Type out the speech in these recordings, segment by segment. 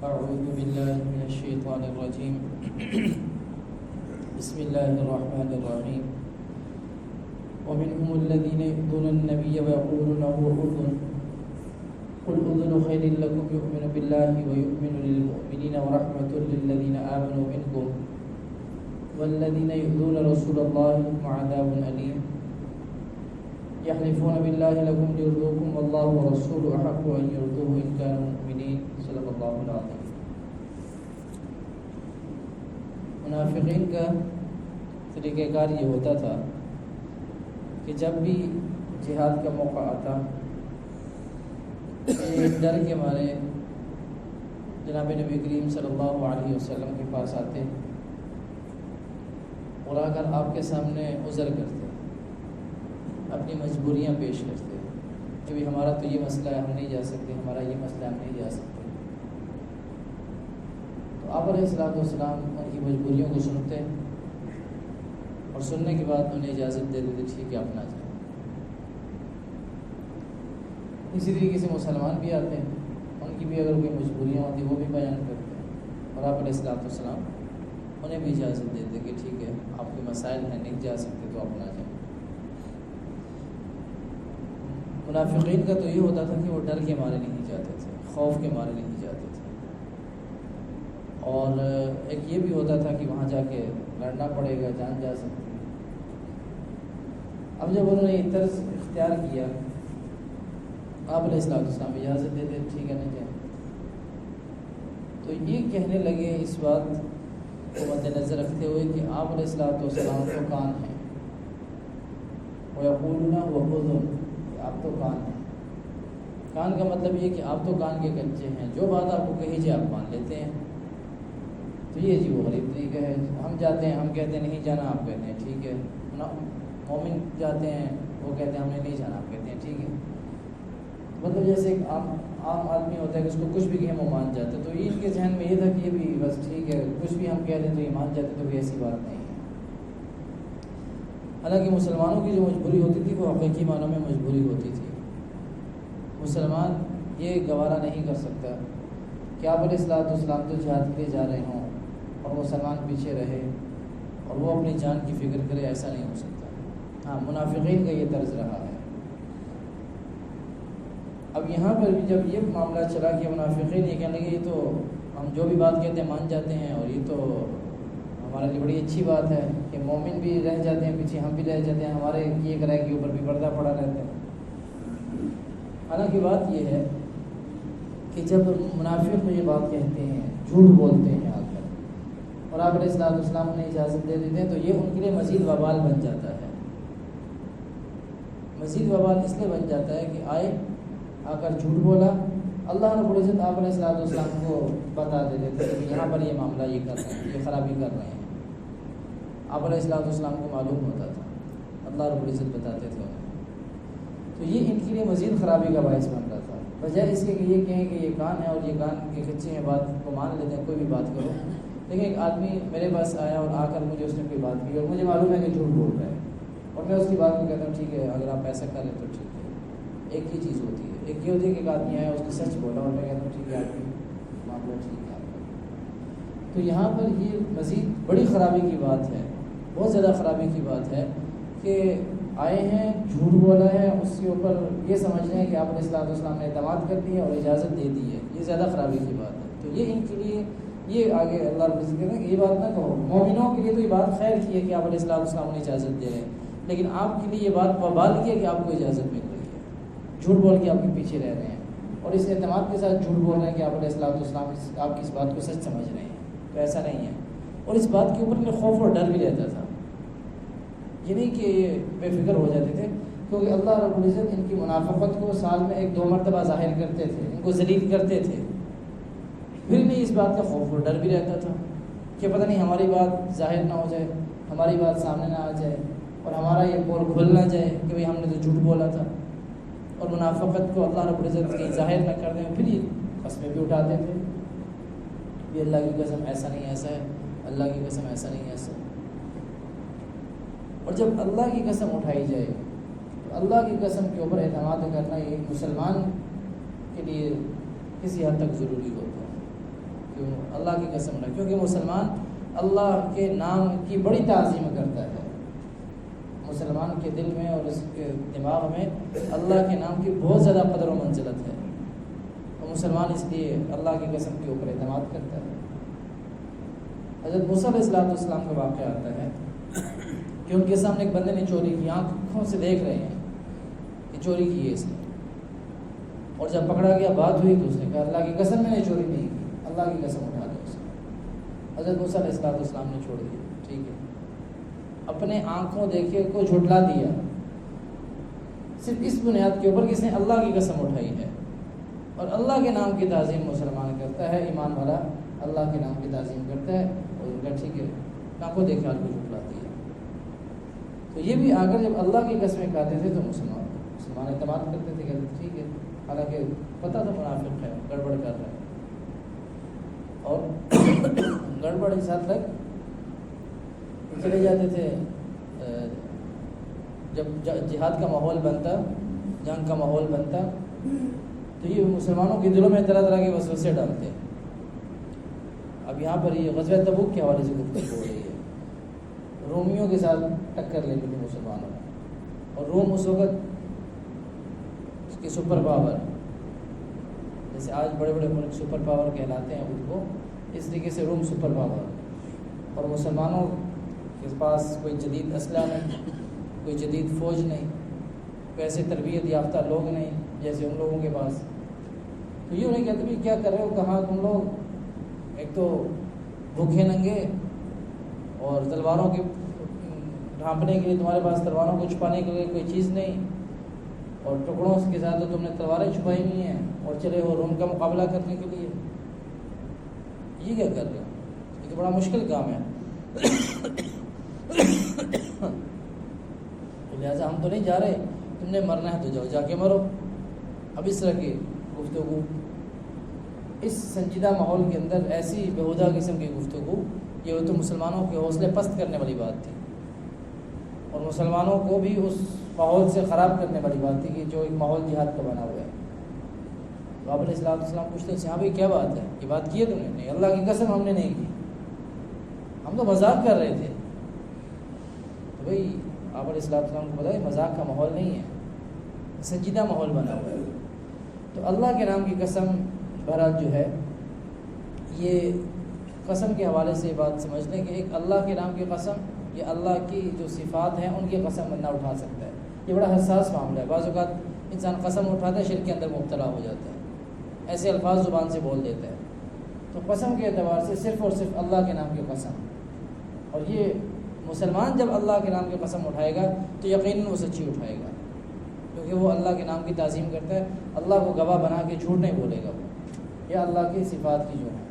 أعوذ بالله من الشيطان الرجيم بسم الله الرحمن الرحيم ومنهم الذين يؤذون النبي ويقولون هو أذن قل أذن خير لكم يؤمن بالله ويؤمن للمؤمنين ورحمة للذين آمنوا منكم والذين يؤذون رسول الله لهم عذاب أليم يحلفون بالله لكم ليرضوكم والله ورسوله أحق أن يرضوه إن كانوا مؤمنين صدق الله العظيم۔ منافقین کا طریقہ کار یہ ہوتا تھا کہ جب بھی جہاد کا موقع آتا یہ ڈر کے مارے جناب نبی کریم صلی اللہ علیہ وسلم کے پاس آتے اور آ کر آپ کے سامنے عذر کرتے، اپنی مجبوریاں پیش کرتے کہ بھی ہمارا تو یہ مسئلہ ہے، ہم نہیں جا سکتے، ہمارا یہ مسئلہ ہم نہیں جا سکتے۔ تو آپ علیہ الصلوۃ والسلام ان کی مجبوریوں کو سنتے اور سننے کے بعد انہیں اجازت دے دیتے، ٹھیک ہے آپ نہ جائیں۔ اسی طریقے سے مسلمان بھی آتے ہیں، ان کی بھی اگر کوئی مجبوریاں ہوتی وہ بھی بیان کرتے ہیں اور آپ علیہ الصلوۃ والسلام انہیں بھی اجازت دیتے کہ ٹھیک ہے آپ کے مسائل ہیں، نہیں جا سکتے تو آپ نہ جائیں۔ منافقین کا تو یہ ہوتا تھا کہ وہ ڈر کے مارے نہیں جاتے تھے، خوف کے مارے نہیں جاتے تھے، اور ایک یہ بھی ہوتا تھا کہ وہاں جا کے لڑنا پڑے گا، جان جا سکتی۔ اب جب انہوں نے یہ طرز اختیار کیا، آپ علیہ الصلوۃ والسلام اجازت دیتے ٹھیک ہے نہیں جائیں، تو یہ کہنے لگے اس بات کو مد نظر رکھتے ہوئے کہ آپ علیہ الصلوۃ والسلام تو کان ہیں، وَيَقُولُونَ وَأُذُنٌ، آپ تو کان ہیں۔ کان کا مطلب یہ کہ آپ تو کان کے کچے ہیں، جو بات آپ کو کہی جائے آپ مان لیتے ہیں۔ تو یہ جی وہ غریب طریقہ ہے، ہم جاتے ہیں ہم کہتے ہیں نہیں جانا، آپ کہتے ہیں ٹھیک ہے۔ مومن جاتے ہیں وہ کہتے ہیں ہم نے نہیں جانا، آپ کہتے ہیں ٹھیک ہے۔ مطلب جیسے ایک عام آدمی ہوتا ہے کہ اس کو کچھ بھی کہیں وہ مان جاتا ہے، تو یہ ان کے ذہن میں یہ تھا کہ یہ بھی بس ٹھیک ہے، کچھ بھی ہم کہہ دیں تو یہ مان جاتے، تو کوئی ایسی بات نہیں ہے۔ حالانکہ مسلمانوں کی جو مجبوری ہوتی تھی وہ حقیقی معنوں میں مجبوری ہوتی تھی۔ مسلمان یہ گوارا نہیں کر سکتا کہ آپ علیہ الصلوۃ والسلام تو جہاد کے لیے جا رہے ہوں اور مسلمان پیچھے رہے اور وہ اپنی جان کی فکر کرے، ایسا نہیں ہو سکتا۔ ہاں، منافقین کا یہ طرز رہا ہے۔ اب یہاں پر بھی جب یہ معاملہ چلا کہ منافقین یہ کہنے لگے یہ تو ہم جو بھی بات کہتے ہیں مان جاتے ہیں، اور یہ تو ہمارے لیے بڑی اچھی بات ہے کہ مومن بھی رہ جاتے ہیں پیچھے، ہم بھی رہ جاتے ہیں، ہمارے کیے کرائے کے اوپر بھی پردہ پڑا رہتا ہے۔ حالانکہ بات یہ ہے کہ جب منافق یہ بات کہتے ہیں، جھوٹ بولتے ہیں آ کر، اور آپ علیہ الصلوۃ والسلام انہیں اجازت دے دیتے ہیں، تو یہ ان کے لیے مزید وبال بن جاتا ہے۔ مزید وبال اس لیے بن جاتا ہے کہ آ کر جھوٹ بولا، اللہ رب العزت آپ علیہ الصلوۃ والسلام کو بتا دے دیتے کہ یہاں پر یہ معاملہ یہ کر رہے ہیں، یہ خرابی کر رہے ہیں۔ آپ علیہ الصلوۃ والسلام کو معلوم ہوتا تھا، اللہ رب العزت بتاتے تھے انہیں، تو یہ ان کے لیے مزید خرابی کا باعث بن رہا تھا۔ بجائے اس کے کہ یہ کہیں کہ یہ کان ہے اور یہ کان کے کچے ہیں، بات کو مان لیتے ہیں، کوئی بھی بات کرو۔ لیکن ایک آدمی میرے پاس آیا اور آ کر مجھے اس نے کوئی بات کی اور مجھے معلوم ہے کہ جھوٹ بول رہا ہے، اور میں اس کی بات کو کہتا ہوں ٹھیک ہے اگر آپ ایسا کریں تو ٹھیک ہے۔ ایک ہی چیز ہوتی ہے، ایک یہ ہوتی ہے کہ ایک آدمی آیا اس نے سچ بولا اور میں کہتا ہوں ٹھیک ہے آپ کی معاملہ ٹھیک ہے آپ کا۔ تو یہاں پر یہ مزید بڑی خرابی کی بات ہے، بہت زیادہ خرابی کی بات ہے کہ آئے ہیں، جھوٹ بولا ہے، اس کے اوپر یہ سمجھ رہے ہیں کہ آپ علیہ الصلوۃ والسلام نے اعتماد کر دیا اور اجازت دے دی ہے، یہ زیادہ خرابی کی بات ہے۔ تو یہ ان کے لیے یہ آگے اللہ رب العزت کہتے ہیں کہ یہ بات نہ کہو۔ مومنوں کے لیے تو یہ بات خیر کی ہے کہ آپ علیہ الصلوۃ والسلام نے اجازت دے رہے ہیں، لیکن آپ کے لیے یہ بات وبال کی ہے کہ آپ کو اجازت مل رہی ہے، جھوٹ بول کے آپ کے پیچھے رہ رہے ہیں اور اس اعتماد کے ساتھ جھوٹ بول رہے ہیں کہ آپ علیہ الصلوۃ والسلام آپ کی اس بات کو سچ سمجھ رہے ہیں، تو ایسا نہیں ہے۔ اور اس بات کے اوپر میں خوف اور ڈر بھی رہتا تھا، یہ نہیں کہ یہ بے فکر ہو جاتے تھے، کیونکہ اللہ رب العزت ان کی منافقت کو سال میں 1-2 مرتبہ ظاہر کرتے تھے، ان کو ذلیل کرتے تھے، پھر بھی اس بات کا خوف اور ڈر بھی رہتا تھا کہ پتہ نہیں ہماری بات ظاہر نہ ہو جائے، ہماری بات سامنے نہ آ جائے اور ہمارا یہ پول کھل نہ جائے کہ بھئی ہم نے تو جھوٹ بولا تھا، اور منافقت کو اللہ رب العزت کہیں ظاہر نہ کر دیں۔ پھر یہ قسمیں بھی اٹھاتے تھے، یہ اللہ کی قسم ایسا نہیں ایسا ہے، اللہ کی قسم ایسا نہیں ایسا۔ اور جب اللہ کی قسم اٹھائی جائے تو اللہ کی قسم کے اوپر اعتماد کرنا یہ مسلمان کے لیے کسی حد تک ضروری ہوتا ہے۔ اللہ کی قسم اٹھا، کیونکہ مسلمان اللہ کے نام کی بڑی تعظیم کرتا ہے۔ مسلمان کے دل میں اور اس کے دماغ میں اللہ کے نام کی بہت زیادہ قدر و منزلت ہے، اور مسلمان اس لیے اللہ کی قسم کے اوپر اعتماد کرتا ہے۔ حضرت موسیٰ علیہ السلام کا واقعہ آتا ہے کہ ان کے سامنے ایک بندے نے چوری کی، آنکھوں سے دیکھ رہے ہیں کہ چوری کی ہے اس نے، اور جب پکڑا گیا بات ہوئی تو اس نے کہا اللہ کی قسم میں نے چوری نہیں کی، اللہ کی قسم اٹھا لی اس نے۔ حضرت موسیٰ علیہ السلام نے چھوڑ دیا، ٹھیک ہے، اپنے آنکھوں دیکھے کو جھٹلا دیا، صرف اس بنیاد کے اوپر کہ اس نے اللہ کی قسم اٹھائی ہے۔ اور اللہ کے نام کی تعظیم مسلمان کرتا ہے، ایمان والا اللہ کے نام کی تعظیم کرتا ہے، اور ان کا ٹھیک ہے آنکھوں دیکھے آپ کو جھٹلا دیا۔ تو یہ بھی اگر جب اللہ کی قسمیں کھاتے تھے تو مسلمان اعتماد کرتے تھے، کہتے تھے ٹھیک ہے، حالانکہ پتہ تھا منافق ہے، گڑبڑ کر رہا ہے، اور گڑبڑ اس حد تک چلے جاتے تھے جب جہاد کا ماحول بنتا، جنگ کا ماحول بنتا، تو یہ مسلمانوں کے دلوں میں طرح طرح کے وسوسے ڈالتے۔ اب یہاں پر یہ غزوہ تبوک کے حوالے سے گفتگو ہو رہی ہے، رومیوں کے ساتھ ٹکر لے گئی مسلمانوں، اور روم اس وقت اس کی سپر پاور، جیسے آج بڑے بڑے ملک سپر پاور کہلاتے ہیں ان کو، اس طریقے سے روم سپر پاور، اور مسلمانوں کے پاس کوئی جدید اسلحہ نہیں، کوئی جدید فوج نہیں، کوئی ایسے تربیت یافتہ لوگ نہیں جیسے ان لوگوں کے پاس۔ تو یہ انہیں کہتے بھی کیا کر رہے ہو، کہاں تم لوگ ایک تو بھوکے ننگے، اور تلواروں کے ڈھانپنے کے لیے تمہارے پاس تلواروں کو چھپانے کے لیے کوئی چیز نہیں، اور ٹکڑوں کے ساتھ تو تم نے تلواریں چھپائی نہیں ہیں، اور چلے ہو روم کا مقابلہ کرنے کے لیے۔ یہ کیا کر رہے ہو، یہ تو بڑا مشکل کام ہے، لہٰذا ہم تو نہیں جا رہے، تم نے مرنا ہے تو جاؤ جا کے مرو۔ اب اس طرح کی گفتگو، اس سنجیدہ ماحول کے اندر ایسی بےہودہ قسم کی گفتگو، یہ تو مسلمانوں کے حوصلے پست کرنے والی بات تھی، اور مسلمانوں کو بھی اس ماحول سے خراب کرنے والی بات تھی کہ جو ایک ماحول جہاد کا بنا ہوا ہے۔ تو آپ علیہ السلام پوچھتے ہیں صحابی کیا بات ہے، یہ بات کی ہے تم نے؟ نہیں، اللہ کی قسم ہم نے نہیں کی، ہم تو مذاق کر رہے تھے۔ تو بھائی آپ علیہ السلام کو پتہ ہے مذاق کا ماحول نہیں ہے، سنجیدہ ماحول بنا ہوا ہے۔ تو اللہ کے نام کی قسم بہرحال جو ہے، یہ قسم کے حوالے سے بات سمجھ لیں کہ ایک اللہ کے نام کی قسم، یہ اللہ کی جو صفات ہیں ان کی قسم بندہ اٹھا سکتا ہے۔ یہ بڑا حساس معاملہ ہے، بعض اوقات انسان قسم اٹھاتا ہے شرک کے اندر مبتلا ہو جاتا ہے، ایسے الفاظ زبان سے بول دیتا ہے۔ تو قسم کے اعتبار سے صرف اور صرف اللہ کے نام کی قسم، اور یہ مسلمان جب اللہ کے نام کی قسم اٹھائے گا تو یقیناً وہ سچی اٹھائے گا، کیونکہ وہ اللہ کے نام کی تعظیم کرتا ہے، اللہ کو گواہ بنا کے جھوٹ نہیں بولے گا، یا اللہ کی صفات کی جو ہیں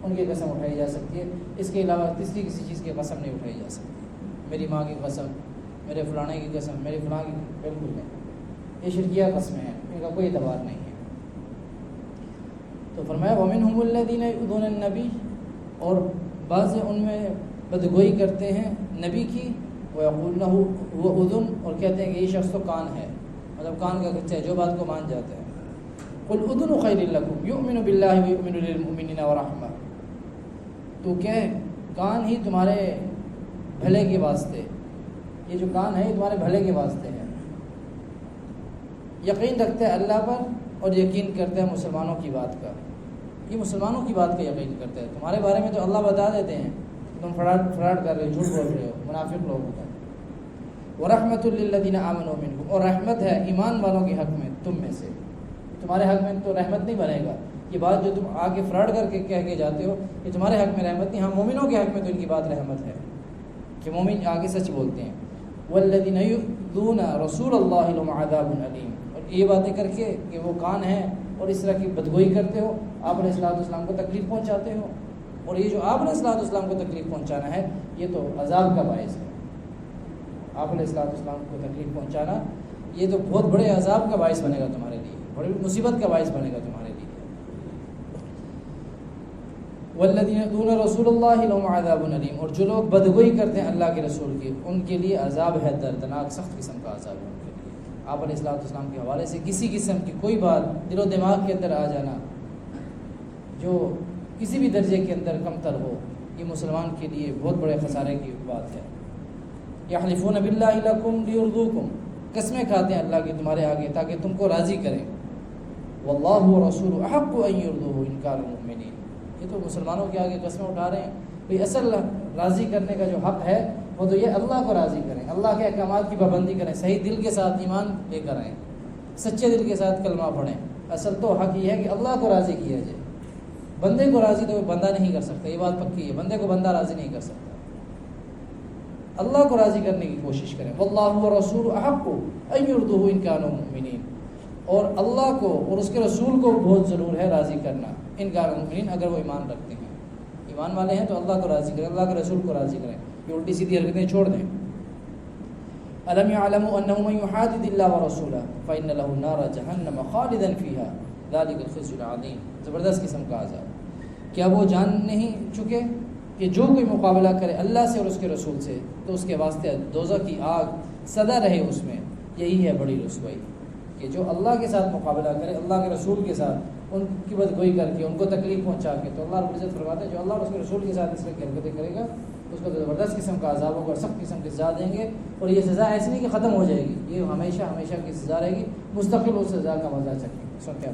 ان کی قسم اٹھائی جا سکتی ہے، اس کے علاوہ تیسری کسی چیز کی قسم نہیں اٹھائی جا سکتی۔ میری ماں کی قسم، میرے فلانے کی قسم، میرے فلاں کی، بالکل نہیں، یہ شرکیہ قسمیں ہیں، ان کا کوئی اعتبار نہیں ہے۔ تو فرمایا وَمِنْهُمُ الَّذِينَ يُؤْذُونَ النَّبِيَّ، اور بعض ان میں بدگوئی کرتے ہیں نبی کی، وَيَقُولُونَ هُوَ أُذُنٌ، اور کہتے ہیں کہ یہ شخص تو کان ہے، مطلب کان کا کچھ ہے، جو بات کو مان جاتا ہے۔ قُلْ أُذُنُ خَيْرٍ لَكُمْ يُؤْمِنُ بِاللَّهِ وَيُؤْمِنُ لِلْمُؤْمِنِينَ وَرَحْمَةٌ، تو کہ کان ہی تمہارے بھلے کے واسطے، یہ جو کان ہے یہ تمہارے بھلے کے واسطے ہے، یقین رکھتا ہے اللہ پر اور یقین کرتا ہے مسلمانوں کی بات کا، یہ مسلمانوں کی بات کا یقین کرتا ہے۔ تمہارے بارے میں تو اللہ بتا دیتے ہیں تم فراڈ کر رہے ہو، جھوٹ بول رہے ہو، منافق لوگ ہوتے ہیں۔ وَرَحْمَةٌ لِّلَّذِينَ آمَنُوا مِنْكُمْ، اور رحمت ہے ایمان والوں کے حق میں تم میں سے، تمہارے حق میں تو رحمت نہیں بنے گا، یہ بات جو تم آگے فراڈ کر کے کہہ کے جاتے ہو یہ تمہارے حق میں رحمت نہیں، ہاں مومنوں کے حق میں تو ان کی بات رحمت ہے کہ مومن آگے سچ بولتے ہیں۔ وَالَّذِينَ يُؤْذُونَ رَسُولَ اللَّهِ لَهُمْ عَذَابٌ أَلِيمٌ، اور یہ باتیں کر کے کہ وہ کان ہیں اور اس طرح کی بدگوئی کرتے ہو، آپ علیہ السلام کو تکلیف پہنچاتے ہو، اور یہ جو آپ علیہ السلام کو تکلیف پہنچانا ہے یہ تو عذاب کا باعث ہے۔ آپ علیہ السلام کو تکلیف پہنچانا یہ تو بہت بڑے عذاب کا باعث بنے گا تمہارے لیے، بڑی مصیبت کا باعث بنے گا تمہارے لیے۔ والذین یؤذون رسول اللہ لهم عذاب علیم، اور جو لوگ بدگوئی کرتے ہیں اللہ کے رسول کی ان کے لیے عذاب ہے دردناک، سخت قسم کا عذاب ہے ان کے لیے۔ آپ علیہ السلام کے حوالے سے کسی قسم کی کوئی بات دل و دماغ کے اندر آ جانا جو کسی بھی درجے کے اندر کم تر ہو، یہ مسلمان کے لیے بہت بڑے خسارے کی بات ہے۔ یحلفون باللہ لکم لیرضوکم، قسمیں کھاتے ہیں اللہ کی تمہارے آگے تاکہ تم کو راضی کریں۔ واللہ ورسولہ احق ان یرضوہ ان کانوا مؤمنین، یہ تو مسلمانوں کے آگے قسمیں اٹھا رہے ہیں، بھئی اصل راضی کرنے کا جو حق ہے وہ تو یہ اللہ کو راضی کریں، اللہ کے احکامات کی پابندی کریں، صحیح دل کے ساتھ ایمان لے کر آئیں، سچے دل کے ساتھ کلمہ پڑھیں۔ اصل تو حق یہ ہے کہ اللہ کو راضی کیا جائے، بندے کو راضی تو بندہ نہیں کر سکتا، یہ بات پکی ہے، بندے کو بندہ راضی نہیں کر سکتا، اللہ کو راضی کرنے کی کوشش کریں۔ واللہ ورسولہ احق ان یرضوہ ان کانوا مؤمنین، اور اللہ کو اور اس کے رسول کو بہت ضرور ہے راضی کرنا، ان کانوا مؤمنین، اگر وہ ایمان رکھتے ہیں، ایمان والے ہیں تو اللہ کو راضی کریں، اللہ کے رسول کو راضی کریں، یہ الٹی سیدھی حرکتیں چھوڑ دیں۔ الم یعلموا انہ من یحادد اللہ ورسولہ فإن له نار جہنم خالدا فیہا ذلک الخزي العظیم، زبردست قسم کا عذاب۔ کیا وہ جان نہیں چکے کہ جو کوئی مقابلہ کرے اللہ سے اور اس کے رسول سے تو اس کے واسطے دوزخ کی آگ سدا رہے اس میں، یہی ہے بڑی رسوائی، کہ جو اللہ کے ساتھ مقابلہ کرے، اللہ کے رسول کے ساتھ ان کی بدگوئی کر کے، ان کو تکلیف پہنچا کے، تو اللہ رب العزت فرماتے ہیں جو اللہ اور اس کے رسول کے ساتھ اس طرح کی حرکتیں کرے گا اس کو زبردست قسم کا عذاب ہوگا، سخت قسم کی سزا دیں گے، اور یہ سزا ایسی نہیں کہ ختم ہو جائے گی، یہ ہمیشہ ہمیشہ کی سزا رہے گی، مستقل اس سزا کا مزہ چکھیں۔ سن کیا